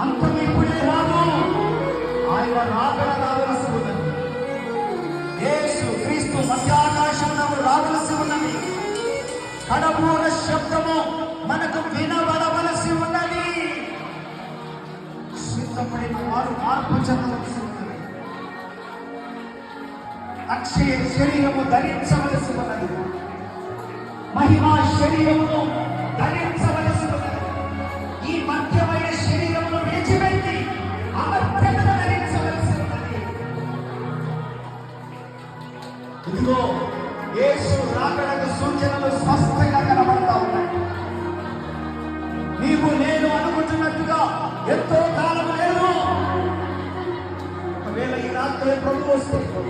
అంతం ఇప్పుడే రాదు, ఆయన రాకడ రావలసి ఉన్నది. యేసు క్రీస్తు మధ్యాకాశంలో రావలసి ఉన్నది. కడబూర శబ్దము మనకు వినబడవలసి ఉన్నది. సిద్ధపడిన వారు మార్పు చెందవలసి ఉన్నది. అక్షయ శరీరము ధరించవలసి ఉన్నది. మహిమా శరీరమును ధరించవలసి ఉన్నది. ఈ మధ్యమైన శరీరమును విడిచిపెట్టి అమర్త్యతను ధరించవలసి ఉన్నది. ఇదిగో యేసు రాకడకు సూచనలు స్పష్టంగా కనబడతా ఉన్నాయి. నీవు నేను అనుకుంటున్నట్టుగా ఎంతో కాలం లేదు. ఒకవేళ ఈ రాత్రి ప్రభు వస్తుంది,